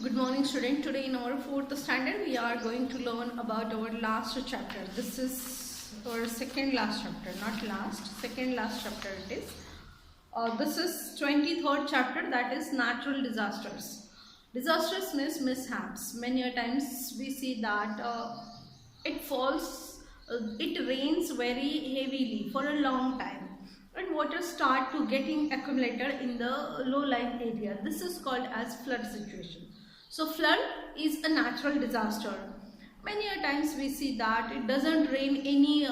Good morning, student. Today in our fourth standard, we are going to learn about our last chapter. This is our second last chapter, not last, second last chapter it is. This is 23rd chapter, that is natural disasters. Disasters means mishaps. Many a times we see that it rains very heavily for a long time and water start to getting accumulated in the low-lying area. This is called as flood situation. So flood is a natural disaster. Many a times we see that it doesn't rain any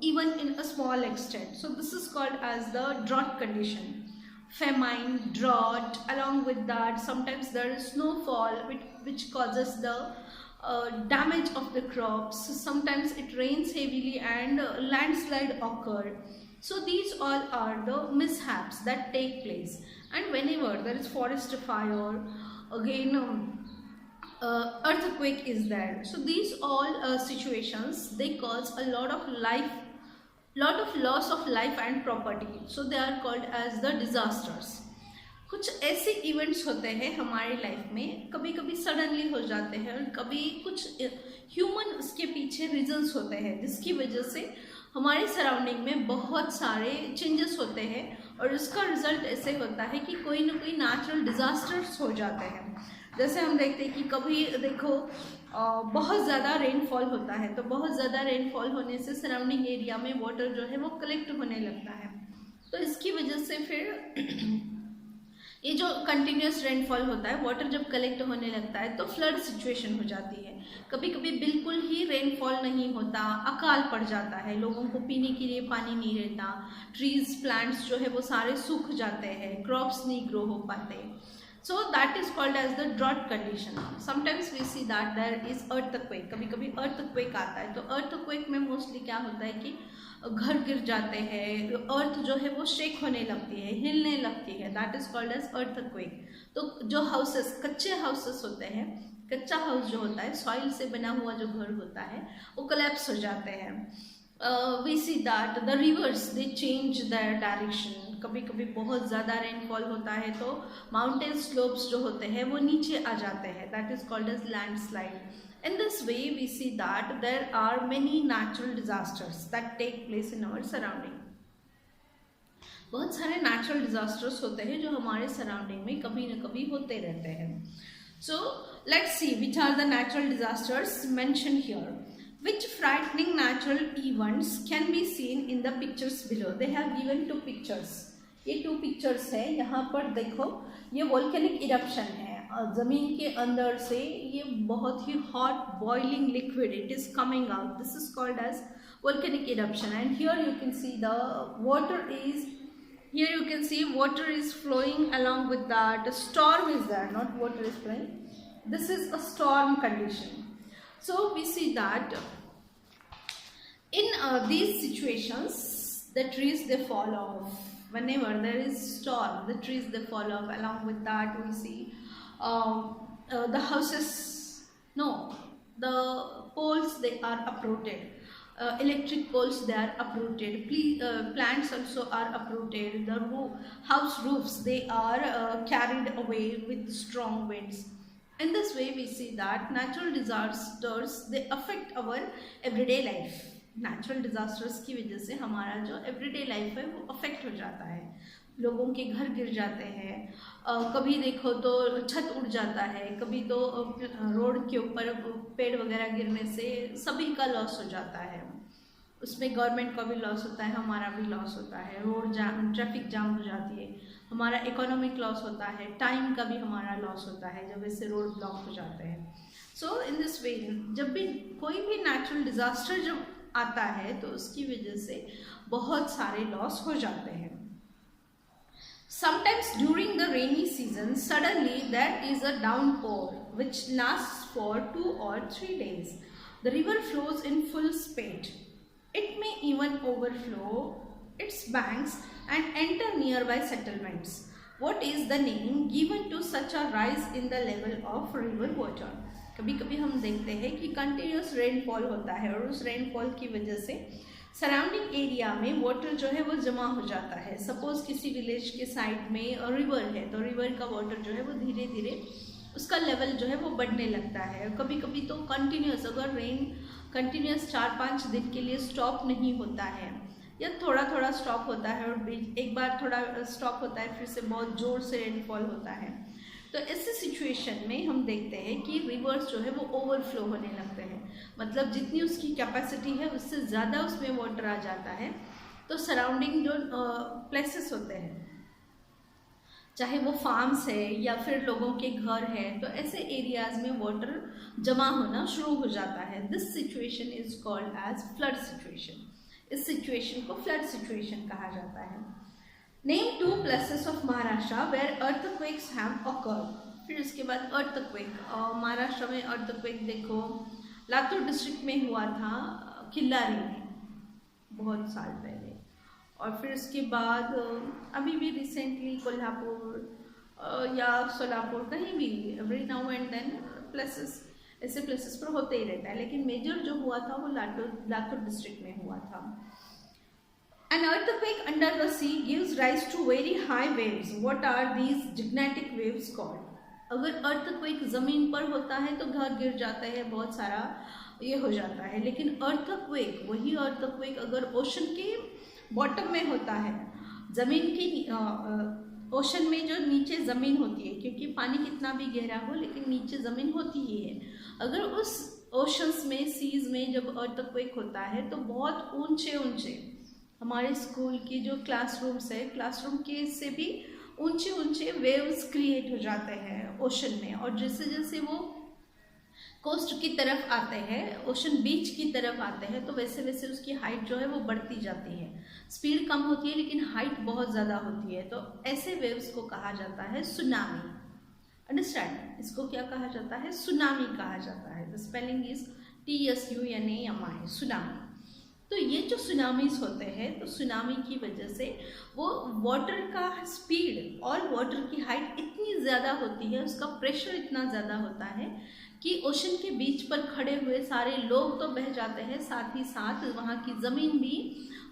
even in a small extent. So this is called as the drought condition. Famine, drought, along with that sometimes there is snowfall which causes the damage of the crops. Sometimes it rains heavily and landslide occur. So these all are the mishaps that take place. And whenever there is forest fire, again earthquake is there. So these all situations, they cause a lot of loss of life and property. So they are called as the disasters. कुछ ऐसे events होते हैं हमारी life में, कभी कभी suddenly हो जाते हैं और कभी कुछ ह्यूमन उसके पीछे रीजंस होते हैं जिसकी वजह से हमारे सराउंडिंग में बहुत सारे चेंजेस होते हैं और उसका रिजल्ट ऐसे होता है कि कोई ना कोई नेचुरल डिजास्टर्स हो जाते हैं. जैसे हम देखते हैं कि कभी देखो बहुत ज़्यादा रेनफॉल होता है, तो बहुत ज़्यादा रेनफॉल होने से सराउंडिंग एरिया में वाटर जो है वो कलेक्ट होने लगता है. तो इसकी वजह से फिर ये जो कंटिन्यूस रेनफॉल होता है, वाटर जब कलेक्ट होने लगता है तो फ्लड सिचुएशन हो जाती है. कभी कभी बिल्कुल ही रेनफॉल नहीं होता, अकाल पड़ जाता है, लोगों को पीने के लिए पानी नहीं रहता, ट्रीज प्लांट्स जो है वो सारे सूख जाते हैं, क्रॉप्स नहीं ग्रो हो पाते. So that is called as the drought condition. Sometimes we see that there is earthquake. कभी कभी earthquake आता है. तो earthquake में mostly क्या होता है कि घर गिर जाते हैं, अर्थ जो है वो शेक होने लगती है, हिलने लगती है. That is called as earthquake. तो जो हाउसेस, कच्चे हाउसेस होते हैं, कच्चा हाउस जो होता है, सॉइल से बना हुआ जो घर होता है, वो कोलैप्स हो जाते हैं. We see that the rivers they change their direction. कभी कभी बहुत ज़्यादा रेनफॉल होता है तो माउंटेन स्लोप्स जो होते हैं वो नीचे आ जाते हैं. That is called as landslide. In this way, we see that there are many natural disasters that take place in our surrounding. बहुत सारे natural disasters होते हैं जो हमारे surrounding में कभी न कभी होते रहते हैं. So let's see which are the natural disasters mentioned here. Which frightening natural events can be seen in the pictures below? They have given two pictures. ये two pictures है. यहाँ पर देखो, ये volcanic eruption है. ज़मीन के अंदर से ये बहुत ही hot boiling liquid it is coming out. This is called as volcanic eruption. And here you can see the water is, here you can see water is flowing along with that. A storm is there, not water is flowing. This is a storm condition. So we see that in these situations, the trees they fall off. Whenever there is storm, the trees they fall off. Along with that, we see the houses, no, the poles they are uprooted. Electric poles they are uprooted. Plants also are uprooted. The house roofs they are carried away with strong winds. In this way, we see that natural disasters they affect our everyday life. Natural disasters की वजह से हमारा जो everyday life है वो affect हो जाता है. लोगों के घर गिर जाते हैं, कभी देखो तो छत उड़ जाता है, कभी तो रोड के ऊपर पेड़ वगैरह गिरने से सभी का लॉस हो जाता है. उसमें गवर्नमेंट का भी लॉस होता है, हमारा भी लॉस होता है, रोड जाम, ट्रैफिक जाम हो जाती है, हमारा इकोनॉमिक लॉस होता है, टाइम का भी हमारा लॉस होता है जब इससे रोड ब्लॉक हो जाते हैं. सो इन दिस वे जब भी कोई भी नेचुरल डिजास्टर जब आता है तो उसकी वजह से बहुत सारे लॉस हो जाते हैं. Sometimes during the rainy season, suddenly there is a downpour which lasts for 2 or 3 days. The river flows in full speed. It may even overflow its banks and enter nearby settlements. What is the name given to such a rise in the level of river water? कभी कभी हम देखते हैं कि continuous rainfall होता है और उस रेनफॉल की वजह से सराउंडिंग एरिया में वाटर जो है वो जमा हो जाता है. सपोज किसी विलेज के साइड में रिवर है तो रिवर का वाटर जो है वो धीरे धीरे उसका लेवल जो है वो बढ़ने लगता है। कभी कभी तो कंटिन्यूस, अगर रेन कंटिन्यूस 4-5 दिन के लिए स्टॉप नहीं होता है या थोड़ा थोड़ा स्टॉप होता है और एक बार थोड़ा स्टॉप होता है, फिर से बहुत ज़ोर से रेनफॉल होता है, तो ऐसे सिचुएशन में हम देखते हैं कि रिवर्स जो है वो ओवरफ्लो होने लगते हैं। मतलब जितनी उसकी कैपेसिटी है उससे ज़्यादा उसमें वाटर आ जाता है। तो सराउंडिंग जो प्लेसेस होते हैं, चाहे वो फार्म्स है या फिर लोगों के घर हैं, तो ऐसे एरियाज में वाटर जमा होना शुरू हो जाता है। This situation is called as flood situation. इस सिचुएशन को फ्लड सिचुएशन कहा जाता है। Name 2 places of Maharashtra where earthquakes have occurred. फिर इसके बाद अर्थक्वेक, महाराष्ट्र में अर्थक्वेक देखो, लातूर डिस्ट्रिक्ट में हुआ था, किल्लारी में, बहुत साल पहले। और फिर इसके बाद अभी भी रिसेंटली कोल्हापुर या सोलापुर, कहीं भी every now and then places, ऐसे प्लेसेस पर होते ही रहता है। लेकिन मेजर जो हुआ था वो लातूर डिस्ट्रिक्ट में हुआ था। An earthquake under the sea gives rise to very high waves. What are these gigantic waves called? अगर earthquake जमीन पर होता है तो घर गिर जाता है, बहुत सारा ये हो जाता है। लेकिन earthquake, वही earthquake अगर ओशन के बॉटम में होता है, जमीन की ओशन में जो नीचे ज़मीन होती है, क्योंकि पानी कितना भी गहरा हो लेकिन नीचे ज़मीन होती ही है, अगर उस ओशंस में, सीज में जब earthquake होता है तो बहुत ऊंचे ऊंचे, हमारे स्कूल की जो क्लासरूम्स है, क्लासरूम के से भी ऊंचे ऊंचे वेव्स क्रिएट हो जाते हैं ओशन में। और जैसे जैसे वो कोस्ट की तरफ आते हैं, ओशन बीच की तरफ आते हैं, तो वैसे वैसे उसकी हाइट जो है वो बढ़ती जाती है। स्पीड कम होती है लेकिन हाइट बहुत ज़्यादा होती है। तो ऐसे वेव्स को कहा जाता है सुनामी। अंडरस्टैंड? इसको क्या कहा जाता है? सुनामी कहा जाता है। The spelling is TSUNAMI, tsunami. तो ये जो सुनामीज होते हैं, तो सुनामी की वजह से वो वाटर का स्पीड और वाटर की हाइट इतनी ज़्यादा होती है, उसका प्रेशर इतना ज़्यादा होता है कि ओशन के बीच पर खड़े हुए सारे लोग तो बह जाते हैं, साथ ही साथ वहाँ की ज़मीन भी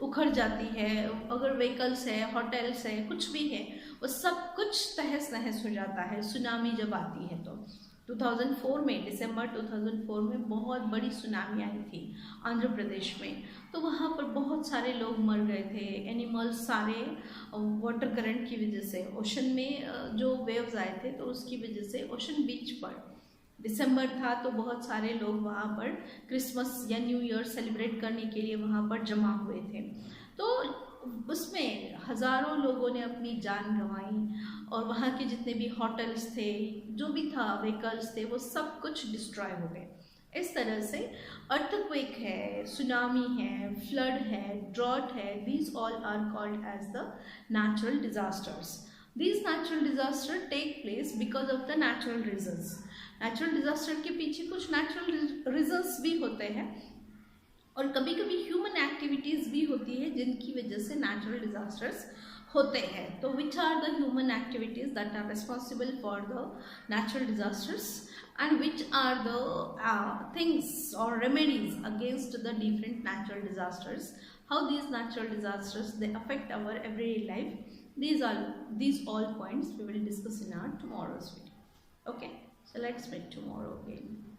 उखड़ जाती है। अगर व्हीकल्स है, होटल्स है, कुछ भी है, वो सब कुछ तहस नहस हो जाता है सुनामी जब आती है। तो 2004 में, दिसंबर 2004 में बहुत बड़ी सुनामी आई थी आंध्र प्रदेश में। तो वहाँ पर बहुत सारे लोग मर गए थे, एनिमल्स सारे, वाटर करंट की वजह से। ओशन में जो वेव्स आए थे तो उसकी वजह से ओशन बीच पर, दिसंबर था तो बहुत सारे लोग वहाँ पर क्रिसमस या न्यू ईयर सेलिब्रेट करने के लिए वहाँ पर जमा हुए थे। तो उसमें हज़ारों लोगों ने अपनी जान गंवाई और वहाँ के जितने भी होटल्स थे, जो भी था, व्हीकल्स थे, वो सब कुछ डिस्ट्रॉय हो गए। इस तरह से अर्थक्वेक है, सुनामी है, फ्लड है, ड्रॉट है, these all are called as the natural disasters. These natural disaster take place because of the natural reasons. Natural disaster के पीछे कुछ नेचुरल रीजन्स भी होते हैं और कभी कभी ह्यूमन एक्टिविटीज़ भी होती है जिनकी वजह से नेचुरल डिजास्टर्स होते हैं। तो which are the human activities that are responsible for the natural disasters and which are the things or remedies against the different natural disasters, how these natural disasters they affect our everyday life. These all points we will discuss in our tomorrow's video. Okay, so let's meet tomorrow again.